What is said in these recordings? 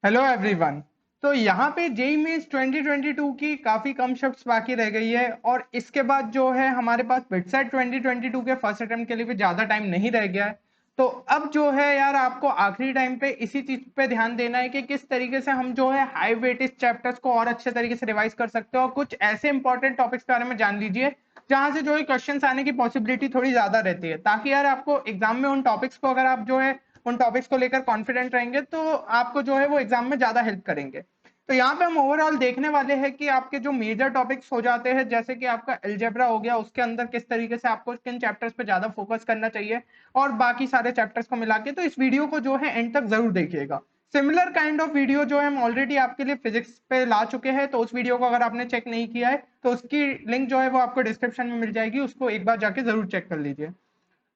Hello everyone. तो यहाँ पे जेई मेंस 2022 की काफी कम शिफ्ट्स बाकी रह गई है और इसके बाद जो है हमारे पास बिटसेट 2022 के फर्स्ट अटेम्प्ट के लिए भी ज्यादा टाइम नहीं रह गया है। तो अब जो है यार आपको आखिरी टाइम पे इसी चीज पे ध्यान देना है कि किस तरीके से हम जो है हाई वेटेज चैप्टर्स को और अच्छे तरीके से रिवाइज कर सकते हो और कुछ ऐसे इंपॉर्टेंट टॉपिक्स के बारे में जान लीजिए जहां से जो है क्वेश्चंस आने की पॉसिबिलिटी थोड़ी ज्यादा रहती है, ताकि यार आपको एग्जाम में उन टॉपिक्स को अगर आप जो है उन टॉपिक्स को लेकर कॉन्फिडेंट रहेंगे तो आपको जो है वो एग्जाम में ज्यादा हेल्प करेंगे। तो यहाँ पे हम ओवरऑल देखने वाले हैं कि आपके जो मेजर टॉपिक्स हो जाते हैं, जैसे कि आपका एल्जेब्रा हो गया, उसके अंदर किस तरीके से आपको किन चैप्टर्स पे ज्यादा फोकस करना चाहिए और बाकी सारे चैप्टर्स को मिला के। तो इस वीडियो को जो है एंड तक जरूर देखिएगा। सिमिलर काइंड ऑफ वीडियो जो है हम ऑलरेडी आपके लिए फिजिक्स पे ला चुके हैं, तो उस वीडियो को अगर आपने चेक नहीं किया है तो उसकी लिंक जो है वो आपको डिस्क्रिप्शन में मिल जाएगी, उसको एक बार जाके जरूर चेक कर लीजिए।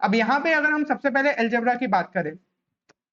अब यहाँ पे अगर हम सबसे पहले एल्जेब्रा की बात करें,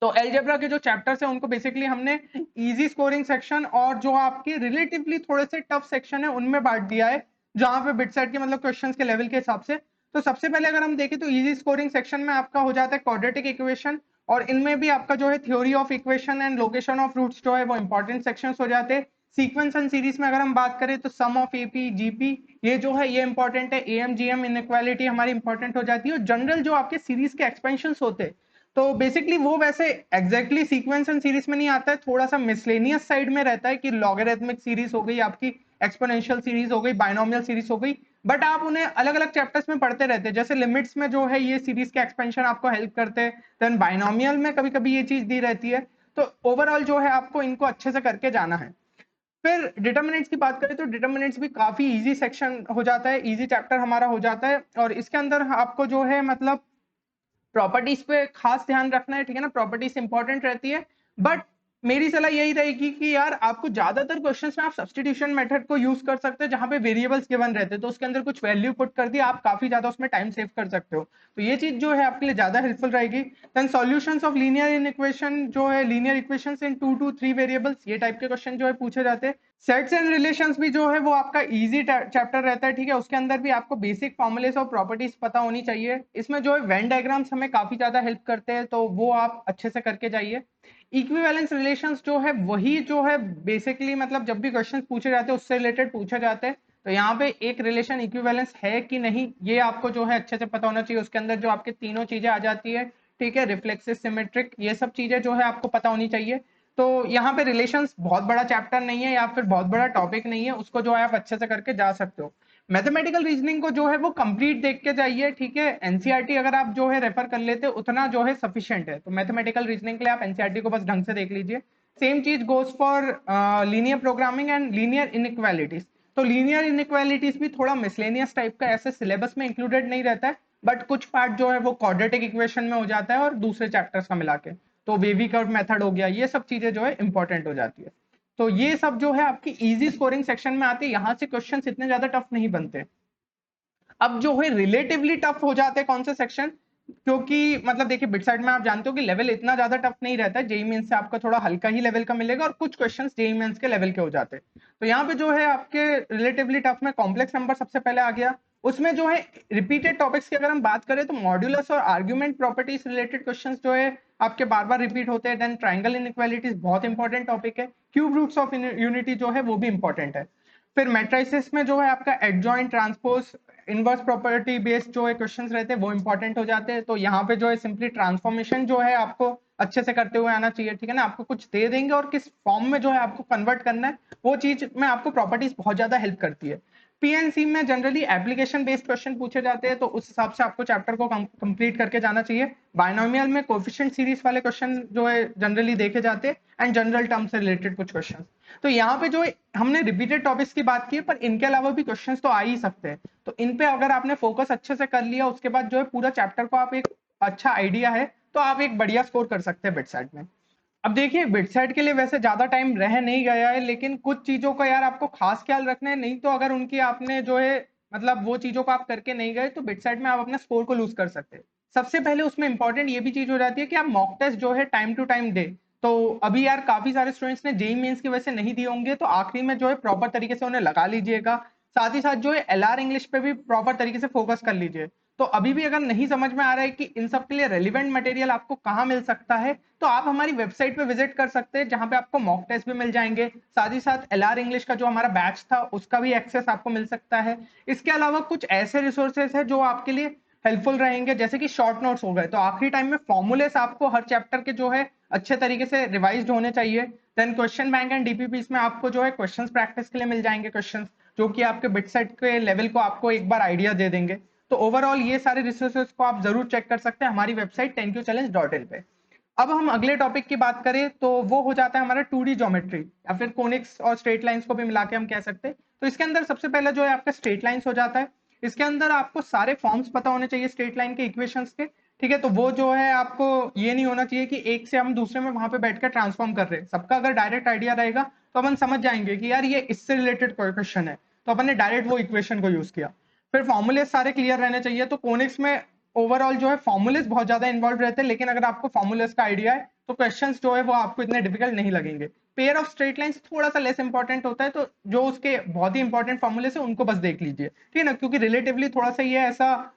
तो एलजेब्रा के जो चैप्टर्स है उनको बेसिकली हमने इजी स्कोरिंग सेक्शन और जो आपके रिलेटिवली थोड़े से टफ सेक्शन है उनमें बांट दिया है, जहां पे बिटसेट के मतलब क्वेश्चंस के लेवल के हिसाब से। तो सबसे पहले अगर हम देखें तो इजी स्कोरिंग सेक्शन में आपका हो जाता है क्वाड्रेटिक इक्वेशन, और इनमें भी आपका जो है theory of equation and location of roots जो है वो इंपॉर्टेंट सेक्शंस हो जाते हैं। सीक्वेंस एंड सीरीज में अगर हम बात करें तो सम ऑफ एपी जीपी ये जो है ये इंपॉर्टेंट है, एएम जीएम इनइक्वालिटी हमारी इंपॉर्टेंट हो जाती है, और जनरल जो आपके सीरीज के एक्सपेंशन होते हैं तो बेसिकली वो वैसे एग्जैक्टली सीक्वेंस एंड सीरीज में नहीं आता है, थोड़ा सा मिसलेनियस साइड में रहता है कि लॉगरिथमिक सीरीज हो गई आपकी, एक्सपोनेंशियल सीरीज हो गई, बाइनोमियल सीरीज हो गई। बट आप उन्हें अलग अलग चैप्टर्स में पढ़ते रहते हैं, जैसे लिमिट्स में जो है ये सीरीज के एक्सपेंशन आपको हेल्प करते हैं, देन बाइनोमियल में कभी कभी ये चीज दी रहती है। तो ओवरऑल जो है आपको इनको अच्छे से करके जाना है। फिर डिटर्मिनेंट्स की बात करें तो डिटर्मिनेंट्स भी काफी इजी सेक्शन हो जाता है, इजी चैप्टर हमारा हो जाता है, और इसके अंदर आपको जो है मतलब प्रॉपर्टीज पे खास ध्यान रखना है, ठीक है ना। प्रॉपर्टीज इंपॉर्टेंट रहती है, बट मेरी सलाह यही रहेगी कि यार आपको ज्यादातर क्वेश्चंस में आप सब्स्टिट्यूशन मेथड को यूज कर सकते हैं, जहां पे वेरिएबल्स गिवन रहते हैं तो उसके अंदर कुछ वैल्यू पुट कर दिया, आप काफी ज्यादा उसमें टाइम सेव कर सकते हो। तो ये चीज जो है आपके लिए ज्यादा हेल्पफुल रहेगी। Then solutions of linear in equation जो है linear equations in 2 to 3 variables, ये टाइप के क्वेश्चन जो है पूछे जाते हैं। सेट्स एंड रिलेशंस भी जो है वो आपका इजी चैप्टर रहता है, ठीक है। उसके अंदर भी आपको बेसिक फॉर्मूलेस और प्रॉपर्टीज पता होनी चाहिए। इसमें जो है वेन डायग्राम्स हमें काफी ज्यादा हेल्प करते हैं, तो वो आप अच्छे से करके जाइए। इक्विवेलेंस रिलेशंस जो है वही जो है बेसिकली मतलब जब भी क्वेश्चन पूछे जाते हैं उससे रिलेटेड पूछे जाते हैं, तो यहाँ पे एक रिलेशन इक्विवेलेंस है कि नहीं ये आपको जो है अच्छे से पता होना चाहिए। उसके अंदर जो आपके तीनों चीजें आ जाती है, ठीक है, रिफ्लेक्सिव, सिमेट्रिक, ये सब चीजें जो है आपको पता होनी चाहिए। तो यहाँ पे रिलेशंस बहुत बड़ा चैप्टर नहीं है या फिर बहुत बड़ा टॉपिक नहीं है, उसको जो है आप अच्छे से करके जा सकते हो। मैथमेटिकल रीजनिंग को जो है वो कंप्लीट देख के जाइए, ठीक है। एनसीईआरटी अगर आप जो है रेफर कर लेते उतना जो है सफिशिएंट है, तो मैथमेटिकल रीजनिंग के लिए आप एनसीईआरटी को बस ढंग से देख लीजिए। सेम चीज goes for linear programming and linear inequalities. तो लीनियर इनइक्वालिटीज भी थोड़ा मिसलेनियस टाइप का ऐसे सिलेबस में इंक्लूडेड नहीं रहता है, बट कुछ पार्ट जो है वो क्वाड्रेटिक इक्वेशन में हो जाता है और दूसरे चैप्टर्स का मिला के, तो वेवी कर्व मेथड हो गया, ये सब चीजें जो है इंपॉर्टेंट हो जाती है। तो ये सब जो है आपकी इजी स्कोरिंग सेक्शन में आते हैं, यहां से क्वेश्चंस इतने ज्यादा टफ नहीं बनते। अब जो है रिलेटिवली टफ हो जाते हैं कौन से सेक्शन, क्योंकि मतलब देखिए बिटसाइड में आप जानते हो कि लेवल इतना ज्यादा टफ नहीं रहता है, जेई मेंस से आपका थोड़ा हल्का ही लेवल का मिलेगा और कुछ क्वेश्चंस जेई मेंस के लेवल के हो जाते हैं। तो यहाँ पे जो है आपके रिलेटिवली टफ में कॉम्प्लेक्स नंबर सबसे पहले आ गया। उसमें जो है रिपीटेड टॉपिक्स की अगर हम बात करें तो मॉड्यूलस और आर्ग्यूमेंट प्रॉपर्टीज रिलेटेड क्वेश्चंस जो है आपके बार बार रिपीट होते हैं। देन ट्राइंगल इनइक्वालिटीज बहुत इंपॉर्टेंट टॉपिक है, क्यूब रूट्स ऑफ यूनिटी जो है वो भी इंपॉर्टेंट है। फिर मैट्रिसेस में जो है आपका adjoint, transpose, inverse property based जो है क्वेश्चंस रहते हैं वो इंपॉर्टेंट हो जाते हैं। तो यहाँ पे जो है सिंपली ट्रांसफॉर्मेशन जो है आपको अच्छे से करते हुए आना चाहिए, ठीक है ना। आपको कुछ दे देंगे और किस फॉर्म में जो है आपको कन्वर्ट करना है, वो चीज में आपको प्रॉपर्टीज बहुत ज्यादा हेल्प करती है। पीएनसी में जनरली एप्लीकेशन बेस्ड क्वेश्चन पूछे जाते हैं, तो उस हिसाब से आपको चैप्टर को कंप्लीट करके जाना चाहिए। बायनोमियल में कोफिशिएंट सीरीज वाले क्वेश्चन जो है जनरली देखे जाते हैं, एंड जनरल टर्म से रिलेटेड कुछ क्वेश्चन। तो यहाँ पे जो हमने रिपीटेड टॉपिक्स की बात की है, पर इनके अलावा भी क्वेश्चंस तो आ ही सकते हैं। तो इन पे अगर आपने फोकस अच्छे से कर लिया, उसके बाद जो है पूरा चैप्टर को आप एक अच्छा आइडिया है तो आप एक बढ़िया स्कोर कर सकते हैं बिटसेट में। अब देखिए बिटसेट के लिए वैसे ज्यादा टाइम रह नहीं गया है, लेकिन कुछ चीजों का यार आपको खास ख्याल रखना है, नहीं तो अगर उनकी आपने जो है मतलब वो चीजों को आप करके नहीं गए तो बिटसेट में आप अपने स्कोर को लूज कर सकते हैं। सबसे पहले उसमें इंपॉर्टेंट ये भी चीज हो जाती है कि आप मॉक टेस्ट जो है टाइम टू टाइम दे। तो अभी यार काफी सारे स्टूडेंट्स ने जेई मेंस की वजह से नहीं दिए होंगे, तो आखिरी में जो है प्रॉपर तरीके से उन्हें लगा लीजिएगा। साथ ही साथ जो है एलआर इंग्लिश पे भी प्रॉपर तरीके से फोकस कर लीजिए। तो अभी भी अगर नहीं समझ में आ रहा है कि इन सब के लिए रेलिवेंट मटेरियल आपको कहाँ मिल सकता है, तो आप हमारी वेबसाइट पे विजिट कर सकते हैं, जहां पे आपको मॉक टेस्ट भी मिल जाएंगे, साथ ही साथ LR इंग्लिश का जो हमारा बैच था उसका भी एक्सेस आपको मिल सकता है। इसके अलावा कुछ ऐसे रिसोर्सेज है जो आपके लिए हेल्पफुल रहेंगे, जैसे कि शॉर्ट नोट्स हो गए, तो आखिरी टाइम में फॉर्मूलेस आपको हर चैप्टर के जो है अच्छे तरीके से रिवाइज होने चाहिए। Then question bank and DPPs में आपको जो है क्वेश्चंस प्रैक्टिस के लिए मिल जाएंगे, क्वेश्चंस जो कि आपके बिट सेट के लेवल को आपको एक बार आइडिया दे देंगे। तो ओवरऑल ये सारे रिसोर्सेज को आप जरूर चेक कर सकते हैं हमारी वेबसाइट 10qchallenge.in पे। अब हम अगले टॉपिक की बात करें तो वो हो जाता है हमारा 2D ज्योमेट्री, या फिर कोनिक्स और स्ट्रेट लाइंस को भी मिला के हम कह सकते हैं। तो इसके अंदर सबसे पहले जो है आपका स्ट्रेट लाइंस हो जाता है। इसके अंदर आपको सारे फॉर्म्स पता होने चाहिए स्ट्रेट लाइन के इक्वेशंस के, ठीक है। तो वो जो है आपको ये नहीं होना चाहिए कि एक से हम दूसरे में वहां पे बैठकर ट्रांसफॉर्म कर रहे हैं। सबका अगर डायरेक्ट आइडिया रहेगा तो अपन समझ जाएंगे कि यार ये इससे रिलेटेड क्वेश्चन है, तो अपन ने डायरेक्ट वो इक्वेशन को यूज किया। फिर फॉर्मूले सारे क्लियर रहने चाहिए। तो कोनिक्स में ओवरऑल जो है फॉर्मूलेस बहुत ज्यादा इन्वॉल्व रहते हैं, लेकिन अगर आपको फॉर्मूलेस का आइडिया है तो क्वेश्चंस जो है वो आपको इतने डिफिकल्ट नहीं लगेंगे। पेयर ऑफ स्ट्रेट लाइंस थोड़ा सा लेस इंपॉर्टेंट होता है, तो जो उसके बहुत ही इंपॉर्टेंट फॉर्मूले से उनको बस देख लीजिए, ठीक है ना, क्योंकि रिलेटिवली थोड़ा सा ये ऐसा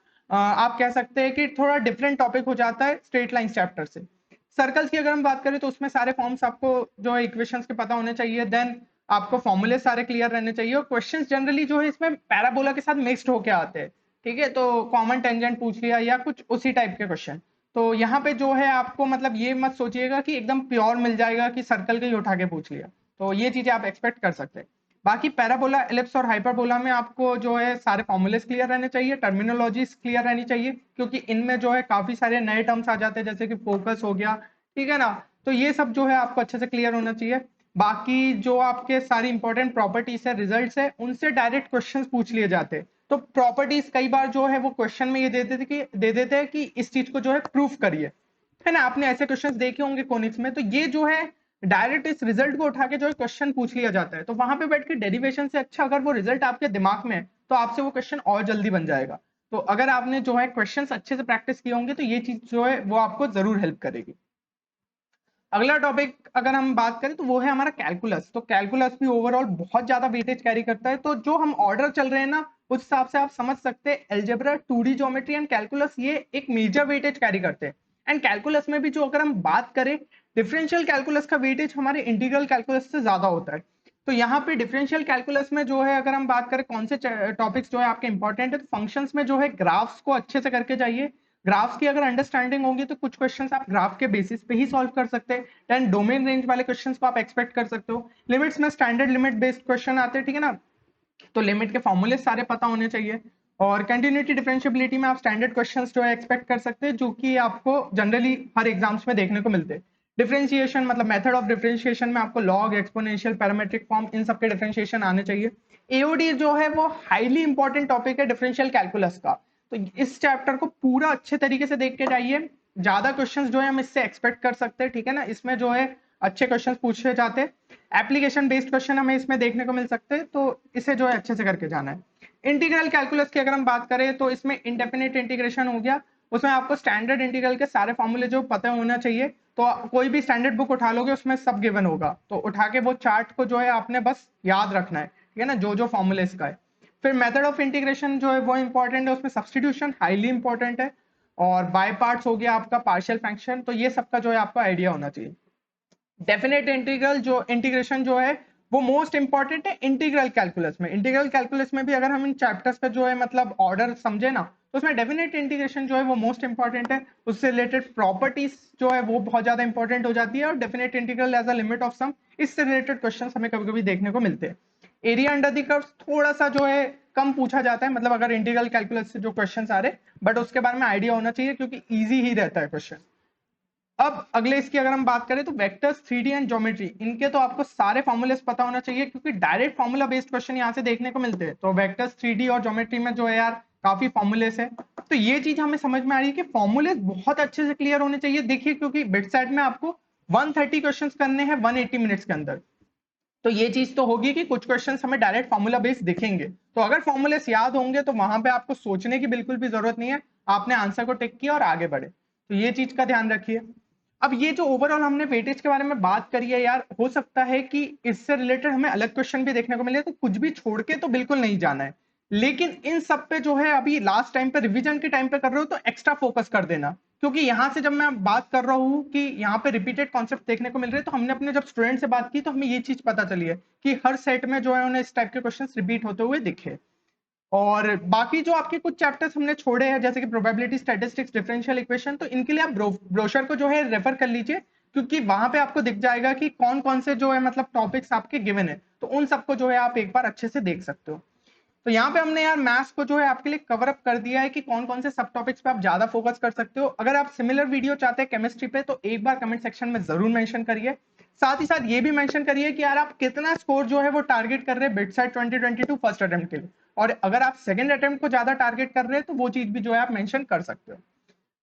आप कह सकते हैं कि थोड़ा डिफरेंट टॉपिक हो जाता है स्ट्रेट लाइन चैप्टर से। सर्कल्स की अगर हम बात करें तो उसमें सारे फॉर्म्स आपको जो है इक्वेशंस के पता होने चाहिए। देन आपको फॉर्मूले सारे क्लियर रहने चाहिए, और क्वेश्चंस जनरली जो है इसमें पैराबोला के साथ मिक्स्ड होके आते हैं, ठीक है। तो कॉमन टेंजेंट पूछ लिया या कुछ उसी टाइप के क्वेश्चन। तो यहाँ पे जो है आपको मतलब ये मत सोचिएगा कि एकदम प्योर मिल जाएगा कि सर्कल के ही उठा के पूछ लिया, तो ये चीजें आप एक्सपेक्ट कर सकते हैं। बाकी पैराबोला, एलिप्स और हाइपरबोला में आपको जो है सारे फॉर्मूलेस क्लियर रहने चाहिए, टर्मिनोलॉजीज क्लियर रहनी चाहिए, क्योंकि इनमें जो है काफी सारे नए टर्म्स आ जाते हैं, जैसे कि फोकस हो गया, ठीक है ना। तो ये सब जो है आपको अच्छे से क्लियर होना चाहिए। बाकी जो आपके सारी इंपॉर्टेंट प्रॉपर्टीज है, रिजल्ट्स है, उनसे डायरेक्ट क्वेश्चंस पूछ लिए जाते हैं। तो प्रॉपर्टीज कई बार जो है वो क्वेश्चन में ये दे देते हैं कि इस चीज को जो है प्रूफ करिए, है ना। आपने ऐसे क्वेश्चंस देखे होंगे कोनिक्स में, तो ये जो है डायरेक्ट इस रिजल्ट को उठा के जो है क्वेश्चन पूछ लिया जाता है। तो वहां पे बैठ के डेरिवेशन से अच्छा अगर वो रिजल्ट आपके दिमाग में है तो आपसे वो क्वेश्चन और जल्दी बन जाएगा। तो अगर आपने जो है क्वेश्चंस अच्छे से प्रैक्टिस किए होंगे तो ये चीज जो है वो आपको जरूर हेल्प करेगी। अगला टॉपिक अगर हम बात करें तो वो है हमारा कैलकुलस। तो कैलकुलस भी ओवरऑल बहुत ज्यादा वेटेज कैरी करता है। तो जो हम ऑर्डर चल रहे हैं ना, उस हिसाब से आप समझ सकते हैं algebra, 2D geometry and calculus ये एक मेजर वेटेज कैरी करते हैं। एंड कैलकुलस में भी जो अगर हम बात करें, डिफरेंशियल कैलकुलस का वेटेज हमारे इंटीग्रल कैलकुलस से ज्यादा होता है। तो यहाँ पे डिफरेंशियल कैलकुलस में जो है अगर हम बात करें कौन से टॉपिक्स जो है आपके इंपॉर्टेंट है, तो फंक्शंस में जो है ग्राफ्स को अच्छे से करके जाइए। ग्राफ्स की अगर अंडरस्टैंडिंग होगी तो कुछ क्वेश्चंस आप ग्राफ के बेसिस पे ही सॉल्व कर सकते हैं। देन डोमेन रेंज वाले क्वेश्चंस को आप एक्सपेक्ट कर सकते हो। लिमिट्स में स्टैंडर्ड लिमिट बेस्ड क्वेश्चन आते हैं, ठीक है ना, तो लिमिट के फॉर्मूले सारे पता होने चाहिए। और कंटिन्यूटी डिफरेंशियबिलिटी में आप स्टैंडर्ड क्वेश्चंस जो है एक्सपेक्ट कर सकते हैं, जो कि आपको जनरली हर एग्जाम्स में देखने को मिलते हैं। डिफरेंशिएशन मतलब मेथड ऑफ डिफरेंशिएशन में आपको लॉग, एक्सपोनेंशियल, पैरामेट्रिक फॉर्म, इन सबके डिफरेंशिएशन आने चाहिए। एओडी जो है वो हाईली इंपॉर्टेंट टॉपिक है डिफरेंशियल कैलकुलस का। तो इस चैप्टर को पूरा अच्छे तरीके से देख के जाइए। ज्यादा क्वेश्चंस जो है हम इससे एक्सपेक्ट कर सकते हैं, ठीक है ना। इसमें जो है अच्छे क्वेश्चंस पूछे जाते हैं। एप्लीकेशन बेस्ड क्वेश्चन हमें इसमें देखने को मिल सकते हैं, तो इसे जो है अच्छे से करके जाना है। इंटीग्रल कैलकुलस की अगर हम बात करें तो इसमें इंडेफिनिट इंटीग्रेशन हो गया। उसमें आपको स्टैंडर्ड इंटीग्रल के सारे फॉर्मूले जो पता होना चाहिए। तो कोई भी स्टैंडर्ड बुक उठा लोगे उसमें सब गिवन होगा, तो उठा के वो चार्ट को जो है आपने बस याद रखना है, ठीक है ना, जो जो फॉर्मूले इसका है। फिर मेथड ऑफ इंटीग्रेशन जो है वो इंपॉर्टेंट है, उसमें सब्सटीट्यूशन हाईली इंपॉर्टेंट है। और बाय पार्ट्स हो गया आपका, पार्शियल फ्रैक्शन, तो ये सबका जो है आपको आइडिया होना चाहिए। डेफिनेट इंटीग्रल जो इंटीग्रेशन जो है वो मोस्ट इंपॉर्टेंट है इंटीग्रल कैलकुलस में। इंटीग्रल कैलकुलस में भी अगर हम इन चैप्टर्स पे जो है मतलब ऑर्डर समझे ना, तो उसमें डेफिनेट इंटीग्रेशन जो है वो मोस्ट इंपॉर्टेंट है। उससे रिलेटेड प्रॉपर्टीज जो है वो बहुत ज्यादा इंपॉर्टेंट हो जाती है, और definite integral as a limit of sum, इससे रिलेटेड क्वेश्चन हमें कभी कभी देखने को मिलते हैं। एरिया अंडर द कर्व थोड़ा सा जो है कम पूछा जाता है, मतलब अगर इंटीग्रल कैलकुलस से जो क्वेश्चन आ रहे, बट उसके बारे में आइडिया होना चाहिए क्योंकि ईजी ही रहता है क्वेश्चन। अब अगले इसकी अगर हम बात करें तो वेक्टर्स, 3D एंड ज्योमेट्री, इनके तो आपको सारे फॉर्मूलेस पता होना चाहिए, क्योंकि डायरेक्ट फॉर्मूला बेस्ड क्वेश्चन यहाँ से देखने को मिलते हैं। तो वेक्टर्स, 3D और ज्योमेट्री में जो है यार काफी फॉर्मूलेस है। तो ये चीज हमें समझ में आ रही है कि फॉर्मूलेस बहुत अच्छे से क्लियर होने चाहिए। देखिए क्योंकि बिट सेट में आपको 130 क्वेश्चन करने हैं 180 मिनट्स के अंदर। तो ये चीज तो होगी कि कुछ क्वेश्चंस हमें डायरेक्ट फॉर्मूला बेस्ड दिखेंगे, तो अगर फॉर्मूलेस याद होंगे तो वहां पे आपको सोचने की बिल्कुल भी जरूरत नहीं है, आपने आंसर को टिक किया और आगे बढ़े। तो ये चीज का ध्यान रखिए। अब ये जो ओवरऑल हमने वेटेज के बारे में बात करी है यार, हो सकता है कि इससे रिलेटेड हमें अलग क्वेश्चन भी देखने को मिले, तो कुछ भी छोड़ के तो बिल्कुल नहीं जाना है। लेकिन इन सब पे जो है अभी लास्ट टाइम पे रिवीजन के टाइम पे कर रहे हो तो एक्स्ट्रा फोकस कर देना, क्योंकि यहाँ से जब मैं बात कर रहा हूँ कि यहाँ पे रिपीटेड कॉन्सेप्ट देखने को मिल रहे हैं, तो हमने अपने जब स्टूडेंट से बात की तो हमें ये चीज पता चली है कि हर सेट में जो है उन्हें इस टाइप के क्वेश्चन रिपीट होते हुए दिखे। और बाकी जो आपके कुछ चैप्टर्स हमने छोड़े हैं जैसे कि प्रोबेबिलिटी, स्टैटिस्टिक्स, डिफरेंशियल इक्वेशन, तो इनके लिए आप ब्रोशर को जो है रेफर कर लीजिए, क्योंकि वहां पे आपको दिख जाएगा कि कौन कौन से जो है मतलब टॉपिक्स आपके गिवन है, तो उन सबको जो है आप एक बार अच्छे से देख सकते हो। तो यहाँ पे हमने यार मैथ्स को जो है आपके लिए कवर अप कर दिया है कि कौन कौन से सब टॉपिक्स पे आप ज्यादा फोकस कर सकते हो। अगर आप सिमिलर वीडियो चाहते हैं केमिस्ट्री पे तो एक बार कमेंट सेक्शन में जरूर मेंशन करिए। साथ ही साथ ये भी मेंशन करिए कि यार आप कितना स्कोर जो है वो टारगेट कर रहे हैं बिटसाइट 2022 फर्स्ट अटेम्प्ट के लिए, और अगर आप सेकंड अटेम्प्ट को ज्यादा टारगेट कर रहे हैं तो वो चीज भी जो है आप मेंशन कर सकते हो।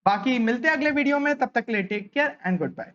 बाकी मिलते हैं अगले वीडियो में, तब तक के लिए take care and good bye.